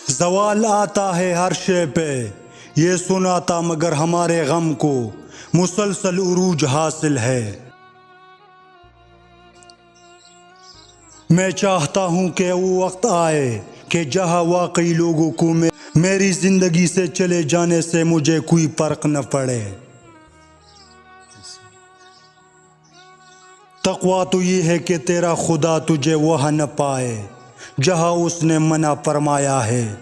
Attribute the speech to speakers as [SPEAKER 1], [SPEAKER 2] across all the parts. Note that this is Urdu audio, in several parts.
[SPEAKER 1] زوال آتا ہے ہر شے پہ، یہ سنا تھا مگر ہمارے غم کو مسلسل عروج حاصل ہے۔ میں چاہتا ہوں کہ وہ وقت آئے کہ جہاں واقعی لوگوں کو میری زندگی سے چلے جانے سے مجھے کوئی فرق نہ پڑے۔ تقویٰ تو یہ ہے کہ تیرا خدا تجھے وہاں نہ پائے جہاں اس نے منع فرمایا ہے۔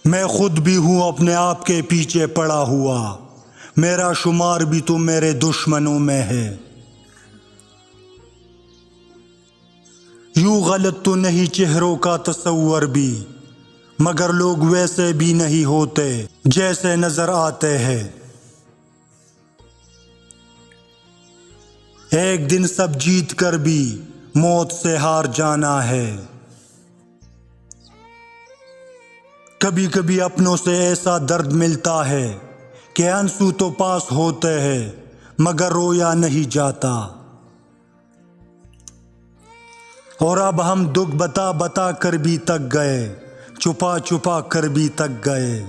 [SPEAKER 1] میں خود بھی ہوں اپنے آپ کے پیچھے پڑا ہوا، میرا شمار بھی تو میرے دشمنوں میں ہے۔ یوں غلط تو نہیں چہروں کا تصور بھی، مگر لوگ ویسے بھی نہیں ہوتے جیسے نظر آتے ہیں۔ ایک دن سب جیت کر بھی موت سے ہار جانا ہے۔ کبھی کبھی اپنوں سے ایسا درد ملتا ہے کہ آنسو تو پاس ہوتے ہیں مگر رویا نہیں جاتا۔ اور اب ہم دکھ بتا بتا کر بھی تک گئے، چھپا چھپا کر بھی تک گئے۔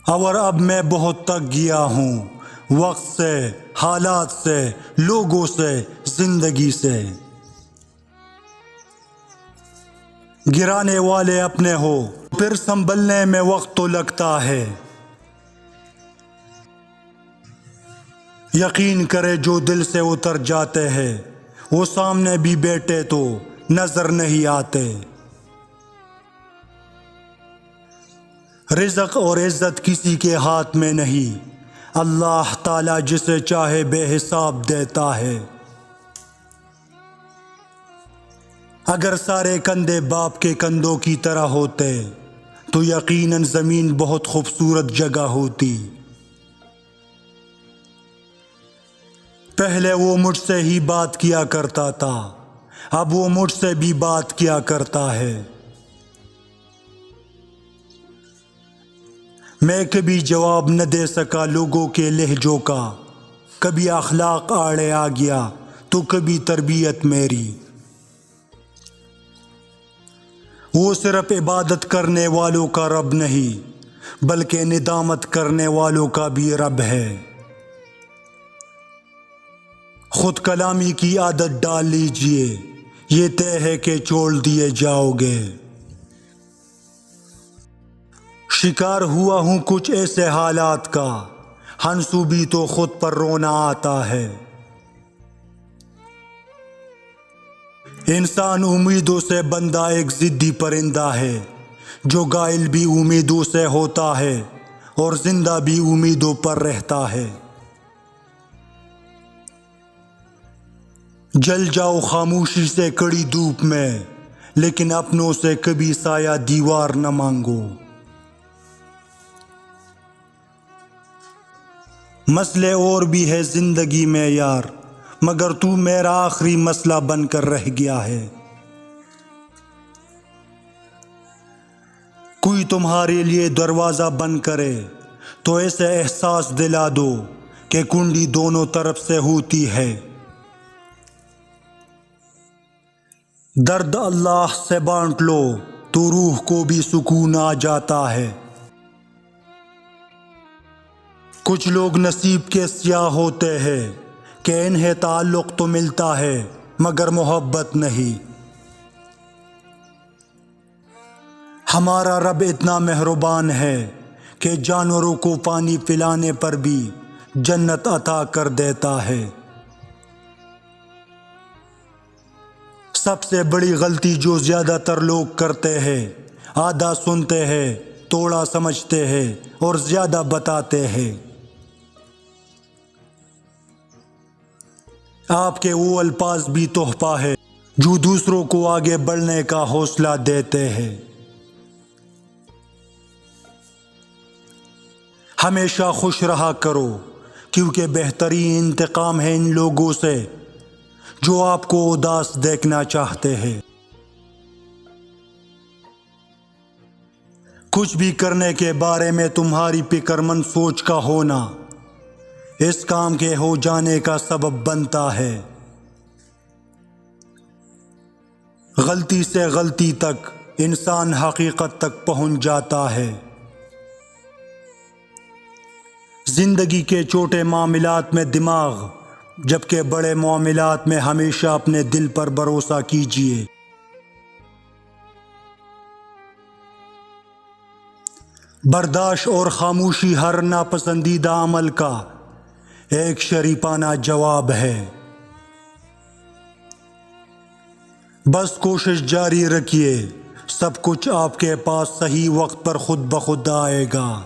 [SPEAKER 1] اور اب میں بہت تک گیا ہوں، وقت سے، حالات سے، لوگوں سے، زندگی سے۔ گرانے والے اپنے ہو پھر سنبھلنے میں وقت تو لگتا ہے۔ یقین کرے جو دل سے اتر جاتے ہیں وہ سامنے بھی بیٹھے تو نظر نہیں آتے۔ رزق اور عزت کسی کے ہاتھ میں نہیں، اللہ تعالیٰ جسے چاہے بے حساب دیتا ہے۔ اگر سارے کندھے باپ کے کندھوں کی طرح ہوتے تو یقیناً زمین بہت خوبصورت جگہ ہوتی۔ پہلے وہ مجھ سے ہی بات کیا کرتا تھا، اب وہ مجھ سے بھی بات کیا کرتا ہے۔ میں کبھی جواب نہ دے سکا لوگوں کے لہجوں کا، کبھی اخلاق آڑے آ گیا تو کبھی تربیت میری۔ وہ صرف عبادت کرنے والوں کا رب نہیں بلکہ ندامت کرنے والوں کا بھی رب ہے۔ خود کلامی کی عادت ڈال لیجئے، یہ طے ہے کہ چھوڑ دیے جاؤ گے۔ شکار ہوا ہوں کچھ ایسے حالات کا، ہنسوں بھی تو خود پر رونا آتا ہے۔ انسان امیدوں سے بندہ ایک ضدی پرندہ ہے جو غائل بھی امیدوں سے ہوتا ہے اور زندہ بھی امیدوں پر رہتا ہے۔ جل جاؤ خاموشی سے کڑی دھوپ میں، لیکن اپنوں سے کبھی سایہ دیوار نہ مانگو۔ مسئلے اور بھی ہے زندگی میں یار، مگر تو میرا آخری مسئلہ بن کر رہ گیا ہے۔ کوئی تمہارے لیے دروازہ بند کرے تو ایسے احساس دلا دو کہ کنڈی دونوں طرف سے ہوتی ہے۔ درد اللہ سے بانٹ لو تو روح کو بھی سکون آ جاتا ہے۔ کچھ لوگ نصیب کے سیاہ ہوتے ہیں کہ انہیں تعلق تو ملتا ہے مگر محبت نہیں۔ ہمارا رب اتنا مہربان ہے کہ جانوروں کو پانی پلانے پر بھی جنت عطا کر دیتا ہے۔ سب سے بڑی غلطی جو زیادہ تر لوگ کرتے ہیں، آدھا سنتے ہیں، توڑا سمجھتے ہیں اور زیادہ بتاتے ہیں۔ آپ کے وہ الفاظ بھی تحفہ ہے جو دوسروں کو آگے بڑھنے کا حوصلہ دیتے ہیں۔ ہمیشہ خوش رہا کرو کیونکہ بہترین انتقام ہے ان لوگوں سے جو آپ کو اداس دیکھنا چاہتے ہیں۔ کچھ بھی کرنے کے بارے میں تمہاری فکر مند سوچ کا ہونا اس کام کے ہو جانے کا سبب بنتا ہے۔ غلطی سے غلطی تک انسان حقیقت تک پہنچ جاتا ہے۔ زندگی کے چھوٹے معاملات میں دماغ، جبکہ بڑے معاملات میں ہمیشہ اپنے دل پر بھروسہ کیجیے۔ برداشت اور خاموشی ہر ناپسندیدہ عمل کا ایک شریفانہ جواب ہے۔ بس کوشش جاری رکھیے، سب کچھ آپ کے پاس صحیح وقت پر خود بخود آئے گا۔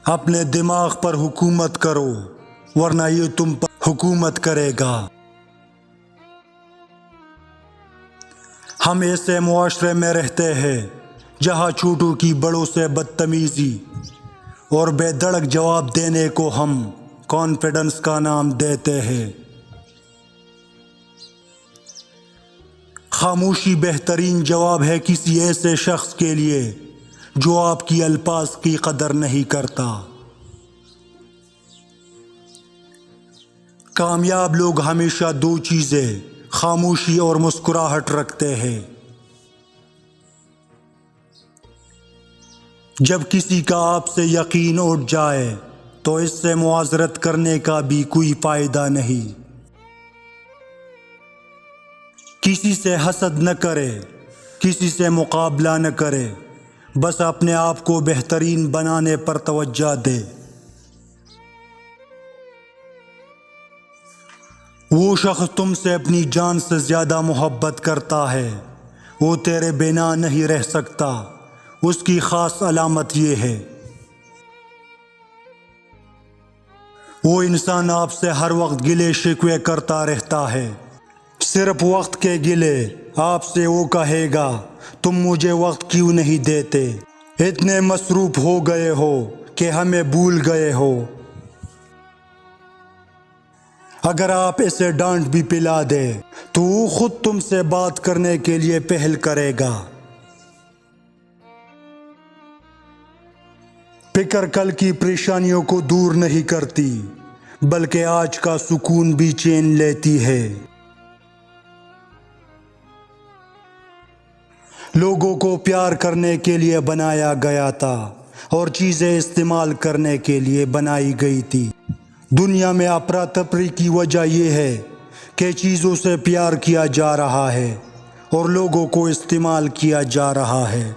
[SPEAKER 1] اپنے دماغ پر حکومت کرو، ورنہ یہ تم پر حکومت کرے گا۔ ہم ایسے معاشرے میں رہتے ہیں جہاں چھوٹوں کی بڑوں سے بدتمیزی اور بے دھڑک جواب دینے کو ہم کانفیڈنس کا نام دیتے ہیں۔ خاموشی بہترین جواب ہے کسی ایسے شخص کے لیے جو آپ کی الفاظ کی قدر نہیں کرتا۔ کامیاب لوگ ہمیشہ دو چیزیں، خاموشی اور مسکراہٹ رکھتے ہیں۔ جب کسی کا آپ سے یقین اٹھ جائے تو اس سے معذرت کرنے کا بھی کوئی فائدہ نہیں۔ کسی سے حسد نہ کرے، کسی سے مقابلہ نہ کرے، بس اپنے آپ کو بہترین بنانے پر توجہ دے۔ وہ شخص تم سے اپنی جان سے زیادہ محبت کرتا ہے، وہ تیرے بنا نہیں رہ سکتا۔ اس کی خاص علامت یہ ہے، وہ انسان آپ سے ہر وقت گلے شکوے کرتا رہتا ہے، صرف وقت کے گلے۔ آپ سے وہ کہے گا، تم مجھے وقت کیوں نہیں دیتے؟ اتنے مصروف ہو گئے ہو کہ ہمیں بھول گئے ہو۔ اگر آپ اسے ڈانٹ بھی پلا دے تو وہ خود تم سے بات کرنے کے لیے پہل کرے گا۔ فکر کل کی پریشانیوں کو دور نہیں کرتی، بلکہ آج کا سکون بھی چین لیتی ہے۔ لوگوں کو پیار کرنے کے لیے بنایا گیا تھا اور چیزیں استعمال کرنے کے لیے بنائی گئی تھی۔ دنیا میں افراتفری کی وجہ یہ ہے کہ چیزوں سے پیار کیا جا رہا ہے اور لوگوں کو استعمال کیا جا رہا ہے۔